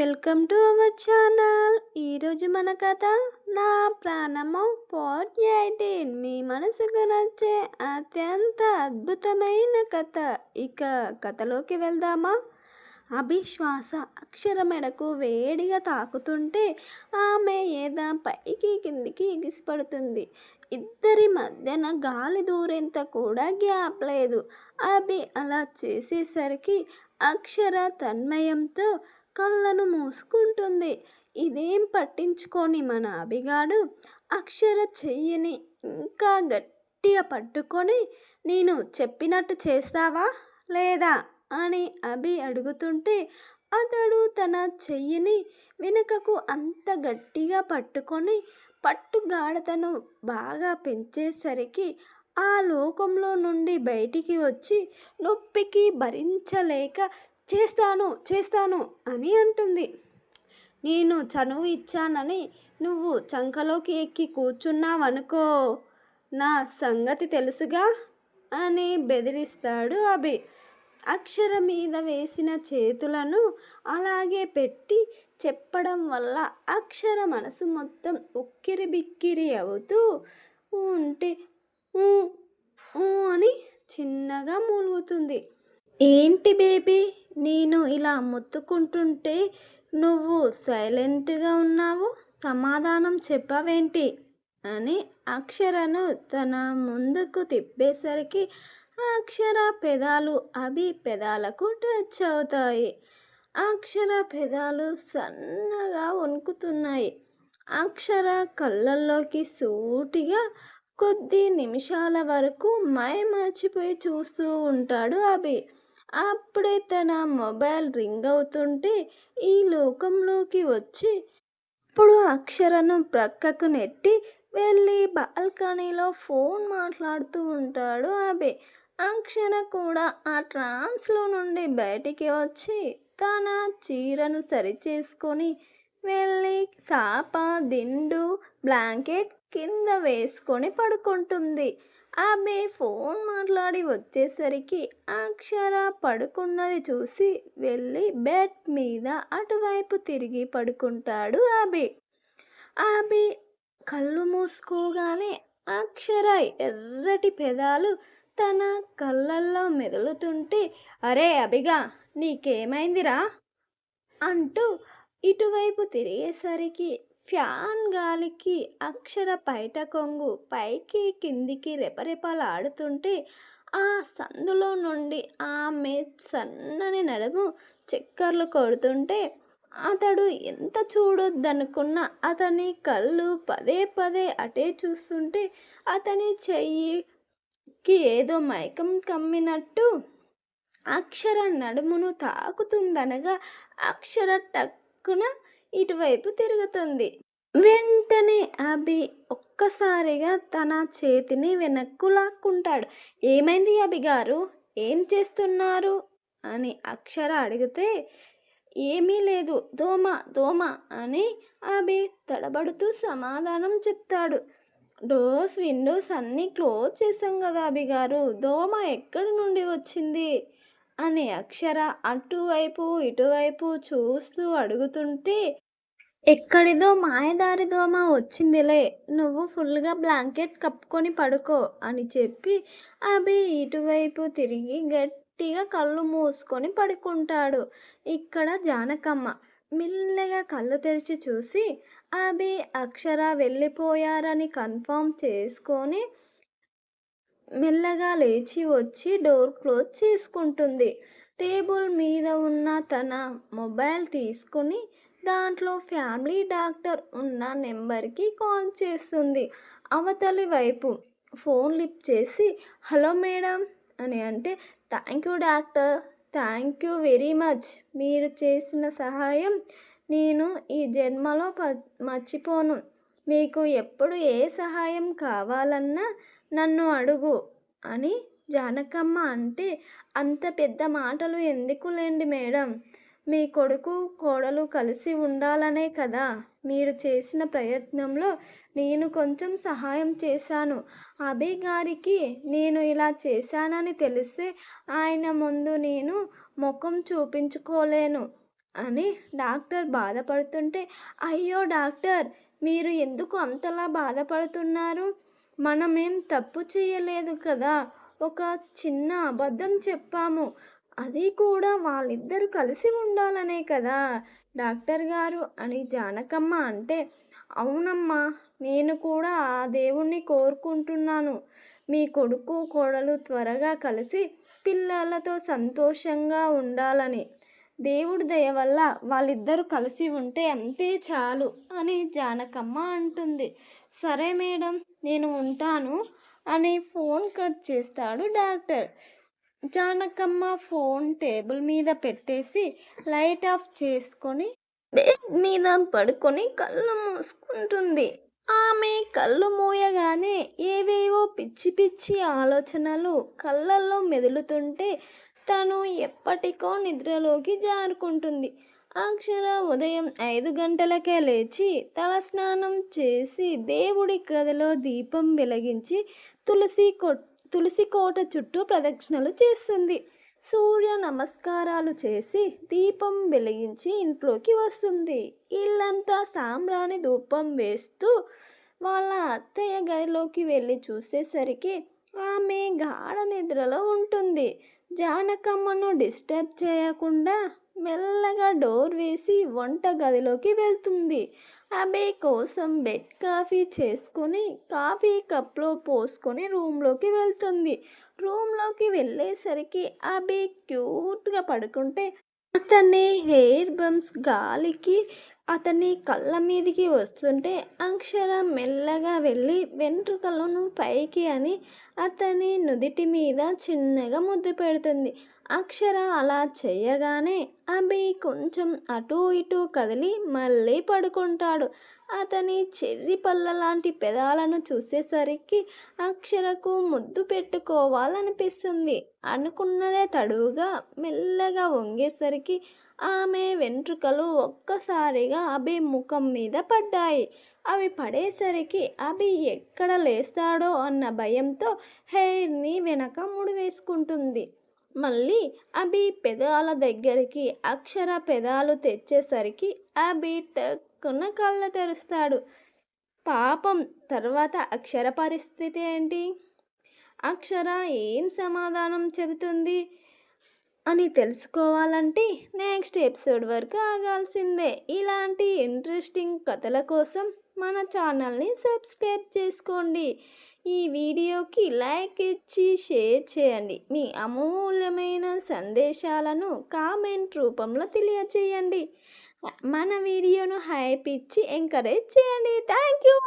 Welcome to our channel. ఈరోజు మన కథ నా ప్రాణము పార్ట్ 18. మీ మనసుకు నచ్చే అత్యంత అద్భుతమైన కథ. ఇక కథలోకి వెళ్దామా? అభిశ్వాస అక్షర మెడకు వేడిగా తాకుతుంటే ఆమె ఏదో పైకి కిందికి ఎగిసిపడుతుంది. ఇద్దరి మధ్యన గాలి దూరేంత కూడా గ్యాప్ లేదు. అభి అలా చేసేసరికి అక్షర తన్మయంతో కళ్ళను మూసుకుంటుంది. ఇదేం పట్టించుకొని మన అభిగాడు అక్షర చెయ్యిని ఇంకా గట్టిగా పట్టుకొని, నేను చెప్పినట్టు చేస్తావా లేదా అని అభి అడుగుతుంటే, అతడు తన చెయ్యిని వెనుకకు అంత గట్టిగా పట్టుకొని పట్టుగాఢతను బాగా పెంచేసరికి ఆ లోకంలో నుండి బయటికి వచ్చి నొప్పికి భరించలేక చేస్తాను చేస్తాను అని అంటుంది. నేను చనువు ఇచ్చానని నువ్వు చంకలోకి ఎక్కి కూర్చున్నావనుకో, నా సంగతి తెలుసుగా అని బెదిరిస్తాడు అభి. అక్షర మీద వేసిన చేతులను అలాగే పెట్టి చెప్పడం వల్ల అక్షర మనసు మొత్తం ఉక్కిరి బిక్కిరి అవుతూ ఉంటే ఊ ఊ అని చిన్నగా మూలుగుతుంది. ఏంటి బేబీ, నేను ఇలా మొత్తుకుంటుంటే నువ్వు సైలెంట్గా ఉన్నావు, సమాధానం చెప్పవేంటి అని అక్షరను తన ముందుకు తిప్పేసరికి అక్షర పెదాలు అభి పెదాలకు టచ్ అవుతాయి. అక్షర పెదాలు సన్నగా వణుకుతున్నాయి. అక్షర కళ్ళల్లోకి సూటిగా కొద్ది నిమిషాల వరకు మర్చిపోయి చూస్తూ ఉంటాడు అభి. అప్పుడే తన మొబైల్ రింగ్ అవుతుంటే ఈ లోకంలోకి వచ్చి ఇప్పుడు అక్షరను ప్రక్కకు నెట్టి వెళ్ళి బాల్కనీలో ఫోన్ మాట్లాడుతూ ఉంటాడు అభి. అక్షర కూడా ఆ ట్రాన్స్లో నుండి బయటికి వచ్చి తన చీరను సరిచేసుకొని వెళ్ళి సాప దిండు బ్లాంకెట్ కింద వేసుకొని పడుకుంటుంది. అభి ఫోన్ మాట్లాడి వచ్చేసరికి అక్షర పడుకున్నది చూసి వెళ్ళి బెడ్ మీద అటువైపు తిరిగి పడుకుంటాడు అభి. అభి కళ్ళు మూసుకోగానే అక్షర ఎర్రటి పెదాలు తన కళ్ళల్లో మెదులుతుంటే, అరే అభిగా, నీకేమైందిరా అంటూ ఇటువైపు తిరిగేసరికి ఫ్యాన్ గాలికి అక్షర పైట కొంగు పైకి కిందికి రెపరెపలాడుతుంటే ఆ సందులో నుండి ఆమె సన్నని నడుము చక్కర్లు కొడుతుంటే అతడు ఎంత చూడొద్దనుకున్నా అతని కళ్ళు పదే పదే అటే చూస్తుంటే అతని చెయ్యికి ఏదో మైకం కమ్మినట్టు అక్షర నడుమును తాకుతుందనగా అక్షర టక్కున ఇటువైపు తిరుగుతుంది. వెంటనే అభి ఒక్కసారిగా తన చేతిని వెనక్కు లాక్కుంటాడు. ఏమైంది అభి గారు, ఏం చేస్తున్నారు అని అక్షర అడిగితే, ఏమీ లేదు, దోమ దోమ అని అభి తడబడుతూ సమాధానం చెప్తాడు. డోర్స్ విండోస్ అన్నీ క్లోజ్ చేశాం కదా అభి గారు, దోమ ఎక్కడి నుండి వచ్చింది అని అక్షర అటువైపు ఇటువైపు చూస్తూ అడుగుతుంటే, ఎక్కడిదో మాయదారి దోమ వచ్చిందిలే, నువ్వు ఫుల్గా బ్లాంకెట్ కప్పుకొని పడుకో అని చెప్పి అభి ఇటువైపు తిరిగి గట్టిగా కళ్ళు మూసుకొని పడుకుంటాడు. ఇక్కడ జానకమ్మ మెల్లగా కళ్ళు తెరిచి చూసి అభి అక్షర వెళ్ళిపోయారని కన్ఫర్మ్ చేసుకొని మెల్లగా లేచి వచ్చి డోర్ క్లోజ్ చేసుకుంటుంది. టేబుల్ మీద ఉన్న తన మొబైల్ తీసుకుని దాంట్లో ఫ్యామిలీ డాక్టర్ ఉన్న నెంబర్కి కాల్ చేస్తుంది. అవతలి వైపు ఫోన్ లిఫ్ట్ చేసి, హలో మేడం అని అంటే, thank you doctor, thank you very much, మీరు చేసిన సహాయం నేను ఈ జన్మలో మర్చిపోను, మీకు ఎప్పుడు ఏ సహాయం కావాలన్నా నన్ను అడుగు అని జానకమ్మ అంటే, అంత పెద్ద మాటలు ఎందుకులేండి మేడం, మీ కొడుకు కోడలు కలిసి ఉండాలనే కదా మీరు చేసిన ప్రయత్నంలో నేను కొంచెం సహాయం చేశాను. అభి గారికి నేను ఇలా చేశానని తెలిస్తే ఆయన ముందు నేను ముఖం చూపించుకోలేను అని డాక్టర్ బాధపడుతుంటే, అయ్యో డాక్టర్, మీరు ఎందుకు అంతలా బాధపడుతున్నారు? మనమేం తప్పు చేయలేదు కదా! ఒక చిన్న అబద్ధం చెప్పాము. అది కూడా వాళ్ళిద్దరూ కలిసి ఉండాలనే కదా డాక్టర్ గారు అని జానకమ్మ అంటే, అవునమ్మా, నేను కూడా ఆ దేవుణ్ణి కోరుకుంటున్నాను. మీ కొడుకు, కోడలు త్వరగా కలిసి పిల్లలతో సంతోషంగా ఉండాలని. దేవుడి దయ వల్ల వాళ్ళిద్దరూ కలిసి ఉంటే అంతే చాలు అని జానకమ్మ అంటుంది. సరే మేడం, నేను ఉంటాను అని ఫోన్ కట్ చేస్తాడు డాక్టర్. జానకమ్మ ఫోన్ టేబుల్ మీద పెట్టేసి లైట్ ఆఫ్ చేసుకొని బెడ్ మీద పడుకొని కళ్ళు మూసుకుంటుంది. ఆమె కళ్ళు మూయగానే ఏవేవో పిచ్చి పిచ్చి ఆలోచనలు కళ్ళల్లో మెదులుతుంటే తను ఎప్పటికో నిద్రలోకి జారుకుంటుంది. అక్షర ఉదయం 5 గంటలకే లేచి తలస్నానం చేసి దేవుడి గదిలో దీపం వెలిగించి తులసి కోట చుట్టూ ప్రదక్షిణలు చేస్తుంది. సూర్య నమస్కారాలు చేసి దీపం వెలిగించి ఇంట్లోకి వస్తుంది. ఇల్లంతా సాంబ్రాణి ధూపం వేస్తూ వాళ్ళ అత్తయ్య గదిలోకి వెళ్ళి చూసేసరికి ఆమె గాఢ నిద్రలో ఉంటుంది. జానకమ్మను డిస్టర్బ్ చేయకుండా మెల్లగా డోర్ వేసి వంట గదిలోకి వెళ్తుంది. అభయ్ కోసం బెడ్ కాఫీ చేసుకొని కాఫీ కప్లో పోసుకొని రూమ్లోకి వెళ్తుంది. రూమ్లోకి వెళ్ళేసరికి అభయ్ క్యూట్గా పడుకుంటే అతని హెయిర్ బంప్స్ గాలికి అతని కళ్ళ మీదికి వస్తుంటే అక్షర మెల్లగా వెళ్ళి వెంట్రుకలను పైకి అని అతని నుదిటి మీద చిన్నగా ముద్దు పెడుతుంది. అక్షర అలా చేయగానే అభి కొంచెం అటూ ఇటూ కదిలి మళ్ళీ పడుకుంటాడు. అతని చెర్రి పళ్ళ లాంటి పెదాలను చూసేసరికి అక్షరకు ముద్దు పెట్టుకోవాలనిపిస్తుంది. అనుకున్నదే తడువుగా మెల్లగా వంగేసరికి ఆమె వెంట్రుకలు ఒక్కసారిగా అభి ముఖం మీద పడ్డాయి. అవి పడేసరికి అభి ఎక్కడ లేస్తాడో అన్న భయంతో హెయిర్ని వెనక ముడివేసుకుంటుంది. మళ్ళీ అభి పెదాల దగ్గరికి అక్షర పెదాలు తెచ్చేసరికి అభి టక్కున కళ్ళు తెరుస్తాడు. పాపం, తర్వాత అక్షర పరిస్థితి ఏంటి? అక్షర ఏం సమాధానం చెబుతుంది అని తెలుసుకోవాలంటే నెక్స్ట్ ఎపిసోడ్ వరకు ఆగాల్సిందే. ఇలాంటి ఇంట్రెస్టింగ్ కథల కోసం మన ఛానల్ని సబ్స్క్రైబ్ చేసుకోండి. ఈ వీడియోకి లైక్ ఇచ్చి షేర్ చేయండి. మీ అమూల్యమైన సందేశాలను కామెంట్ రూపంలో తెలియచేయండి. మన వీడియోను హైప్ ఇచ్చి ఎంకరేజ్ చేయండి. Thank you.